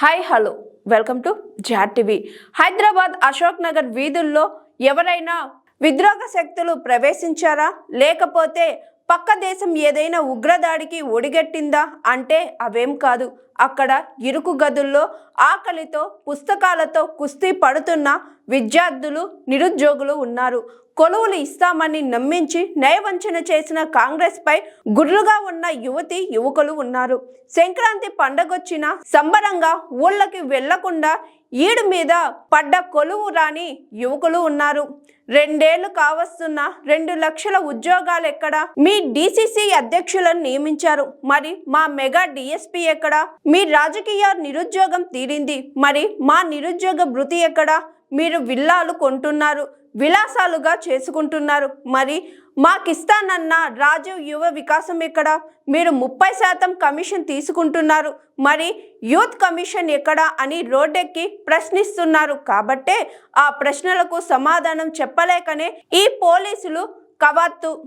Hi hello welcome to జాట్ TV. Hyderabad Ashok Nagar వీధుల్లో ఎవరైనా విద్రోహ శక్తులు ప్రవేశించారా, లేకపోతే పక్క దేశం ఏదైనా ఉగ్రదాడికి ఒడిగట్టిందా అంటే అవేం కాదు. అక్కడ ఇరుకు గదుల్లో ఆకలితో పుస్తకాలతో కుస్తీ పడుతున్న విద్యార్థులు, నిరుద్యోగులు ఉన్నారు. కొలువులు ఇస్తామని నమ్మించి నయవంచన చేసిన కాంగ్రెస్ పై గుర్రుగా ఉన్న యువతి యువకులు ఉన్నారు. సంక్రాంతి పండగొచ్చిన సంబరంగా ఊళ్ళకి వెళ్లకుండా ఈడు మీద పడ్డ కొలువు రాని యువకులు ఉన్నారు. 2 ఏళ్లు కావస్తున్న 2 లక్షల ఉద్యోగాలు ఎక్కడ? మీ డిసిసి అధ్యక్షులను నియమించారు, మరి మా మెగా డిఎస్పీ ఎక్కడ? మీ రాజకీయ నిరుద్యోగం తీరింది, మరి మా నిరుద్యోగ భృతి ఎక్కడ? మీరు విల్లాలు కొంటున్నారు, విలాసాలుగా చేసుకుంటున్నారు, మరి మాకిస్తానన్న రాజీవ్ యువ వికాసం ఎక్కడ? మీరు 30% కమిషన్ తీసుకుంటున్నారు, మరి యూత్ కమిషన్ ఎక్కడ అని రోడ్డెక్కి ప్రశ్నిస్తున్నారు. కాబట్టే ఆ ప్రశ్నలకు సమాధానం చెప్పలేకనే ఈ పోలీసులు కవాతు